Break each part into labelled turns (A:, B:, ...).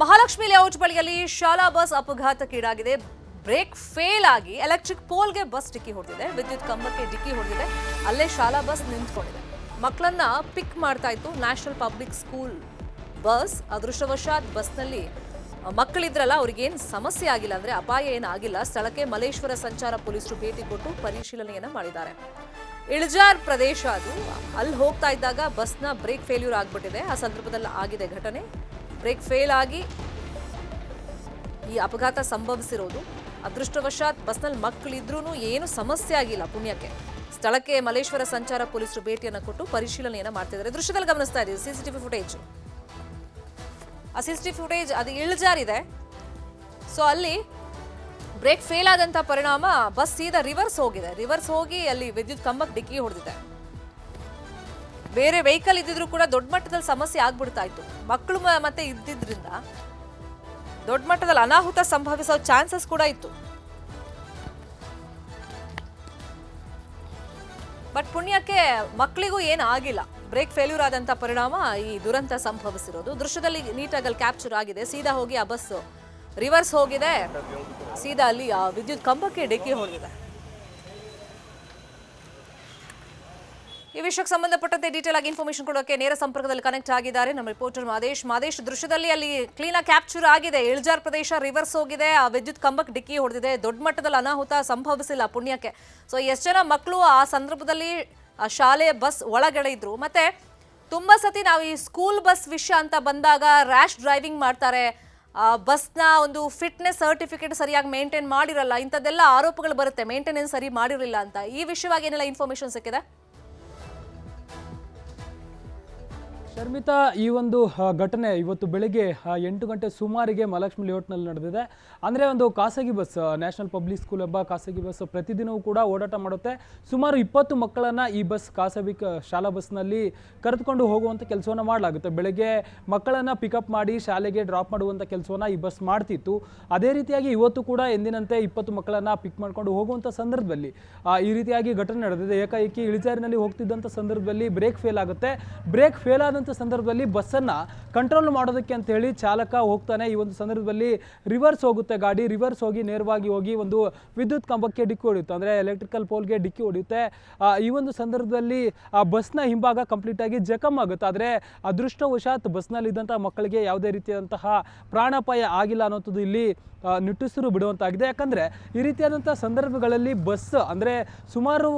A: Mahalakshmi layout ಬಳಿಯಲ್ಲಿ ಶಾಲಾ bus ಅಪಘಾತಕ್ಕೀಡಾಗಿದೆ. Break fail ಆಗಿ ಎಲೆಕ್ಟ್ರಿಕ್ ಪೋಲ್ಗೆ ಬಸ್ ಡಿಕ್ಕಿ ಹೊಡೆದಿದೆ. ವಿದ್ಯುತ್ ಕಂಬಕ್ಕೆ ಡಿಕ್ಕಿ ಹೊಡೆದಿದೆ. ಅಲ್ಲೇ ಶಾಲಾ ಬಸ್ ನಿಂತ್ಕೊಂಡಿದೆ. ಮಕ್ಕಳನ್ನ ಪಿಕ್ ಮಾಡ್ತಾ ಇತ್ತು ನ್ಯಾಷನಲ್ ಪಬ್ಲಿಕ್ ಸ್ಕೂಲ್ ಬಸ್. ಅದೃಷ್ಟವಶಾತ್ ಬಸ್ನಲ್ಲಿ ಮಕ್ಕಳಿದ್ರಲ್ಲ, ಅವ್ರಿಗೇನು ಸಮಸ್ಯೆ ಆಗಿಲ್ಲ, ಅಂದ್ರೆ ಅಪಾಯ ಏನಾಗಿಲ್ಲ. ಸ್ಥಳಕ್ಕೆ ಮಲೇಶ್ವರ ಸಂಚಾರ ಪೊಲೀಸರು ಭೇಟಿ ಕೊಟ್ಟು ಪರಿಶೀಲನೆಯನ್ನ ಮಾಡಿದ್ದಾರೆ. ಇಳಜಾರ್ ಪ್ರದೇಶ ಅದು. ಅಲ್ಲಿ ಹೋಗ್ತಾ ಇದ್ದಾಗ ಬಸ್ನ ಬ್ರೇಕ್ ಫೇಲ್ಯೂರ್ ಆಗ್ಬಿಟ್ಟಿದೆ. ಆ ಸಂದರ್ಭದಲ್ಲಿ ಆಗಿದೆ ಘಟನೆ. ಬ್ರೇಕ್ ಫೇಲ್ ಆಗಿ ಈ ಅಪಘಾತ ಸಂಭವಿಸಿರೋದು. ಅದೃಷ್ಟವಶಾತ್ ಬಸ್ನಲ್ಲಿ ಮಕ್ಕಳಿದ್ರೂ ಏನು ಸಮಸ್ಯೆ ಆಗಿಲ್ಲ, ಪುಣ್ಯಕ್ಕೆ. ಸ್ಥಳಕ್ಕೆ ಮಲೇಶ್ವರ ಸಂಚಾರ ಪೊಲೀಸರು ಭೇಟಿಯನ್ನು ಕೊಟ್ಟು ಪರಿಶೀಲನೆಯನ್ನ ಮಾಡ್ತಿದ್ದಾರೆ. ದೃಶ್ಯದಲ್ಲಿ ಗಮನಿಸ್ತಾ ಇದ್ದೀವಿ ಸಿಸಿಟಿವಿ ಫುಟೇಜ್. ಆ ಸಿಸಿಟಿವಿ ಫುಟೇಜ್ ಅದು ಇಳಜಾರಿದೆ. ಸೊ ಅಲ್ಲಿ ಬ್ರೇಕ್ ಫೇಲ್ ಆದಂತ ಪರಿಣಾಮ ಬಸ್ ಸೀದಾ ರಿವರ್ಸ್ ಹೋಗಿದೆ. ರಿವರ್ಸ್ ಹೋಗಿ ಅಲ್ಲಿ ವಿದ್ಯುತ್ ಕಂಬಕ್ಕೆ ಡಿಕ್ಕಿ ಹೊಡೆದಿದೆ. ಬೇರೆ ವೆಹಿಕಲ್ ಇದ್ದಿದ್ರು ಕೂಡ ದೊಡ್ಡ ಮಟ್ಟದಲ್ಲಿ ಸಮಸ್ಯೆ ಆಗ್ಬಿಡ್ತಾ ಇತ್ತು. ಮಕ್ಕಳು ಮತ್ತೆ ಇದ್ದಿದ್ರಿಂದ ದೊಡ್ಡ ಮಟ್ಟದಲ್ಲಿ ಅನಾಹುತ ಸಂಭವಿಸೋ ಚಾನ್ಸಸ್ ಕೂಡ ಇತ್ತು. ಬಟ್ ಪುಣ್ಯಕ್ಕೆ ಮಕ್ಕಳಿಗೂ ಏನು ಆಗಿಲ್ಲ. ಬ್ರೇಕ್ ಫೇಲ್ಯೂರ್ ಆದಂತ ಪರಿಣಾಮ ಈ ದುರಂತ ಸಂಭವಿಸಿರೋದು. ದೃಶ್ಯದಲ್ಲಿ ನೀಟಾಗಿ ಕ್ಯಾಪ್ಚರ್ ಆಗಿದೆ. ಸೀದಾ ಹೋಗಿ ಆ ಬಸ್ ರಿವರ್ಸ್ ಹೋಗಿದೆ. ಸೀದಾ ಅಲ್ಲಿ ಆ ವಿದ್ಯುತ್ ಕಂಬಕ್ಕೆ ಡಿಕ್ಕಿ ಹೊಡೆದಿದೆ. ಈ ವಿಷಯಕ್ಕೆ ಸಂಬಂಧಪಟ್ಟಂತೆ ಡೀಟೇಲ್ ಆಗಿ ಇನ್ಫಾರ್ಮೇಶನ್ ಕೊಡೋಕೆ ನೇರ ಸಂಪರ್ಕದಲ್ಲಿ ಕನೆಕ್ಟ್ ಆಗಿದ್ದಾರೆ ನಮ್ಮ ರಿಪೋರ್ಟರ್ ಮಾದೇಶ್. ದೃಶ್ಯದಲ್ಲಿ ಅಲ್ಲಿ ಕ್ಲೀನ್ ಆಗಿ ಕ್ಯಾಪ್ಚರ್ ಆಗಿದೆ. ಇಳಜಾರ್ ಪ್ರದೇಶ ರಿವರ್ಸ್ ಹೋಗಿದೆ. ಆ ವಿದ್ಯುತ್ ಕಂಬಕ್ಕೆ ಡಿಕ್ಕಿ ಹೊಡೆದಿದೆ. ದೊಡ್ಡ ಮಟ್ಟದಲ್ಲಿ ಅನಾಹುತ ಸಂಭವಿಸಿಲ್ಲ, ಪುಣ್ಯಕ್ಕೆ. ಸೊ ಎಷ್ಟು ಜನ ಮಕ್ಕಳು ಆ ಸಂದರ್ಭದಲ್ಲಿ ಆ ಶಾಲೆ ಬಸ್ ಒಳಗಡೆ ಇದ್ರು. ಮತ್ತೆ ತುಂಬಾ ಸತಿ ನಾವು ಈ ಸ್ಕೂಲ್ ಬಸ್ ವಿಷಯ ಅಂತ ಬಂದಾಗ ರ್ಯಾಶ್ ಡ್ರೈವಿಂಗ್ ಮಾಡ್ತಾರೆ, ಬಸ್ನ ಒಂದು ಫಿಟ್ನೆಸ್ ಸರ್ಟಿಫಿಕೇಟ್ ಸರಿಯಾಗಿ ಮೇಂಟೈನ್ ಮಾಡಿರಲ್ಲ, ಇಂಥದ್ದೆಲ್ಲ ಆರೋಪಗಳು ಬರುತ್ತೆ, ಮೇಂಟೆನೆನ್ಸ್ ಸರಿ ಮಾಡಿರಲಿಲ್ಲ ಅಂತ. ಈ ವಿಷಯವಾಗಿ ಏನೆಲ್ಲ ಇನ್ಫಾರ್ಮೇಶನ್ ಸಿಕ್ಕಿದೆ?
B: ಶರ್ಮಿತಾ, ಈ ಒಂದು ಘಟನೆ ಇವತ್ತು ಬೆಳಗ್ಗೆ 8 ಗಂಟೆ ಸುಮಾರಿಗೆ ಮಹಾಲಕ್ಷ್ಮಿ ಲೇಔಟ್ನಲ್ಲಿ ನಡೆದಿದೆ. ಅಂದರೆ ಒಂದು ಖಾಸಗಿ ಬಸ್, ನ್ಯಾಷನಲ್ ಪಬ್ಲಿಕ್ ಸ್ಕೂಲ್ ಎಂಬ ಖಾಸಗಿ ಬಸ್ ಪ್ರತಿದಿನವೂ ಕೂಡ ಓಡಾಟ ಮಾಡುತ್ತೆ. ಸುಮಾರು 20 ಮಕ್ಕಳನ್ನು ಈ ಬಸ್ ಖಾಸಗಿ ಶಾಲಾ ಬಸ್ನಲ್ಲಿ ಕರೆದುಕೊಂಡು ಹೋಗುವಂಥ ಕೆಲಸವನ್ನು ಮಾಡಲಾಗುತ್ತೆ. ಬೆಳಗ್ಗೆ ಮಕ್ಕಳನ್ನು ಪಿಕಪ್ ಮಾಡಿ ಶಾಲೆಗೆ ಡ್ರಾಪ್ ಮಾಡುವಂಥ ಕೆಲಸವನ್ನು ಈ ಬಸ್ ಮಾಡ್ತಿತ್ತು. ಅದೇ ರೀತಿಯಾಗಿ ಇವತ್ತು ಕೂಡ ಎಂದಿನಂತೆ 20 ಮಕ್ಕಳನ್ನು ಪಿಕ್ ಮಾಡಿಕೊಂಡು ಹೋಗುವಂಥ ಸಂದರ್ಭದಲ್ಲಿ ಈ ರೀತಿಯಾಗಿ ಘಟನೆ ನಡೆದಿದೆ. ಏಕಾಏಕಿ ಇಳಿಜಾರಿನಲ್ಲಿ ಹೋಗ್ತಿದ್ದಂಥ ಸಂದರ್ಭದಲ್ಲಿ ಬ್ರೇಕ್ ಫೇಲ್ ಆಗುತ್ತೆ. ಬ್ರೇಕ್ ಫೇಲ್ ಆದಂಥ ಸಂದರ್ಭದಲ್ಲಿ ಬಸ್ಸನ್ನು ಕಂಟ್ರೋಲ್ ಮಾಡೋದಕ್ಕೆ ಅಂತ ಹೇಳಿ ಚಾಲಕ ಹೋಗ್ತಾನೆ. ಈ ಒಂದು ಸಂದರ್ಭದಲ್ಲಿ ರಿವರ್ಸ್ ಹೋಗುತ್ತೆ ಗಾಡಿ. ರಿವರ್ಸ್ ಹೋಗಿ ನೇರವಾಗಿ ಹೋಗಿ ಒಂದು ವಿದ್ಯುತ್ ಕಂಬಕ್ಕೆ ಡಿಕ್ಕಿ ಹೊಡೆಯುತ್ತೆ, ಅಂದರೆ ಎಲೆಕ್ಟ್ರಿಕಲ್ ಪೋಲ್ಗೆ ಡಿಕ್ಕಿ ಹೊಡೆಯುತ್ತೆ. ಈ ಒಂದು ಸಂದರ್ಭದಲ್ಲಿ ಆ ಬಸ್ನ ಹಿಂಭಾಗ ಕಂಪ್ಲೀಟ್ ಆಗಿ ಜಖಮ್ ಆಗುತ್ತೆ. ಆದರೆ ಅದೃಷ್ಟವಶಾತ್ ಬಸ್ನಲ್ಲಿದ್ದಂಥ ಮಕ್ಕಳಿಗೆ ಯಾವುದೇ ರೀತಿಯಾದಂತಹ ಪ್ರಾಣಾಪಾಯ ಆಗಿಲ್ಲ ಅನ್ನೋಂಥದ್ದು ಇಲ್ಲಿ ನಿಟ್ಟುಸಿರು ಬಿಡುವಂತಾಗಿದೆ. ಯಾಕಂದರೆ ಈ ರೀತಿಯಾದಂಥ ಸಂದರ್ಭಗಳಲ್ಲಿ ಬಸ್ ಅಂದರೆ ಸುಮಾರು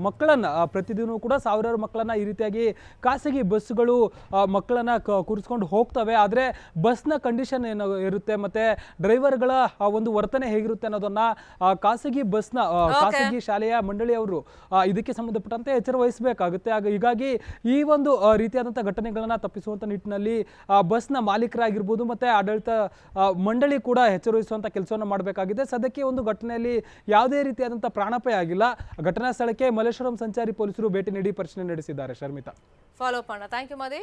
B: ಮಕ್ಕಳನ್ನು ಪ್ರತಿದಿನವೂ ಕೂಡ ಸಾವಿರಾರು ಮಕ್ಕಳನ್ನು ಈ ರೀತಿಯಾಗಿ ಖಾಸಗಿ ಬಸ್ಸುಗಳು ಮಕ್ಕಳನ್ನು ಕೂರಿಸ್ಕೊಂಡು ಹೋಗ್ತವೆ. ಆದರೆ ಬಸ್ನ ಕಂಡೀಷನ್ ಏನು ಇರುತ್ತೆ ಮತ್ತು ಡ್ರೈವರ್ಗಳ ಒಂದು ವರ್ತನೆ ಹೇಗಿರುತ್ತೆ ಅನ್ನೋದನ್ನು ಖಾಸಗಿ ಬಸ್ನ ಖಾಸಗಿ ಶಾಲೆಯ ಮಂಡಳಿಯವರು ಇದಕ್ಕೆ ಸಂಬಂಧಪಟ್ಟಂತೆ ಎಚ್ಚರ ವಹಿಸಬೇಕಾಗುತ್ತೆ. ಹೀಗಾಗಿ ಈ ಒಂದು ರೀತಿಯಾದಂಥ ಘಟನೆಗಳನ್ನು ತಪ್ಪಿಸುವಂಥ ನಿಟ್ಟಿನಲ್ಲಿ ಬಸ್ನ ಮಾಲೀಕರಾಗಿರ್ಬೋದು ಮತ್ತು ಆಡಳಿತ ಮಂಡಳಿ ಕೂಡ ಎಚ್ಚರವಹಿಸುವಂಥ ಕೆಲಸವನ್ನು ಮಾಡಬೇಕಾಗಿದೆ. ಸದ್ಯಕ್ಕೆ ಒಂದು ಘಟನೆಯಲ್ಲಿ ಯಾವುದೇ ರೀತಿಯಾದಂಥ ಪ್ರಾಣಾಪಾಯ ಆಗಿಲ್ಲ. ಘಟನಾ ಸ್ಥಳಕ್ಕೆ ಮಲ್ಲೇಶ್ವರಂ ಸಂಚಾರಿ ಪೊಲೀಸರು ಭೇಟಿ ನೀಡಿ ಪರಿಶೀಲನೆ ನಡೆಸಿದ್ದಾರೆ. ಶರ್ಮಿತಾ,
A: ಫಾಲೋ ಅಪ್ ಮಾಡೋಣ. Thank you Madesh.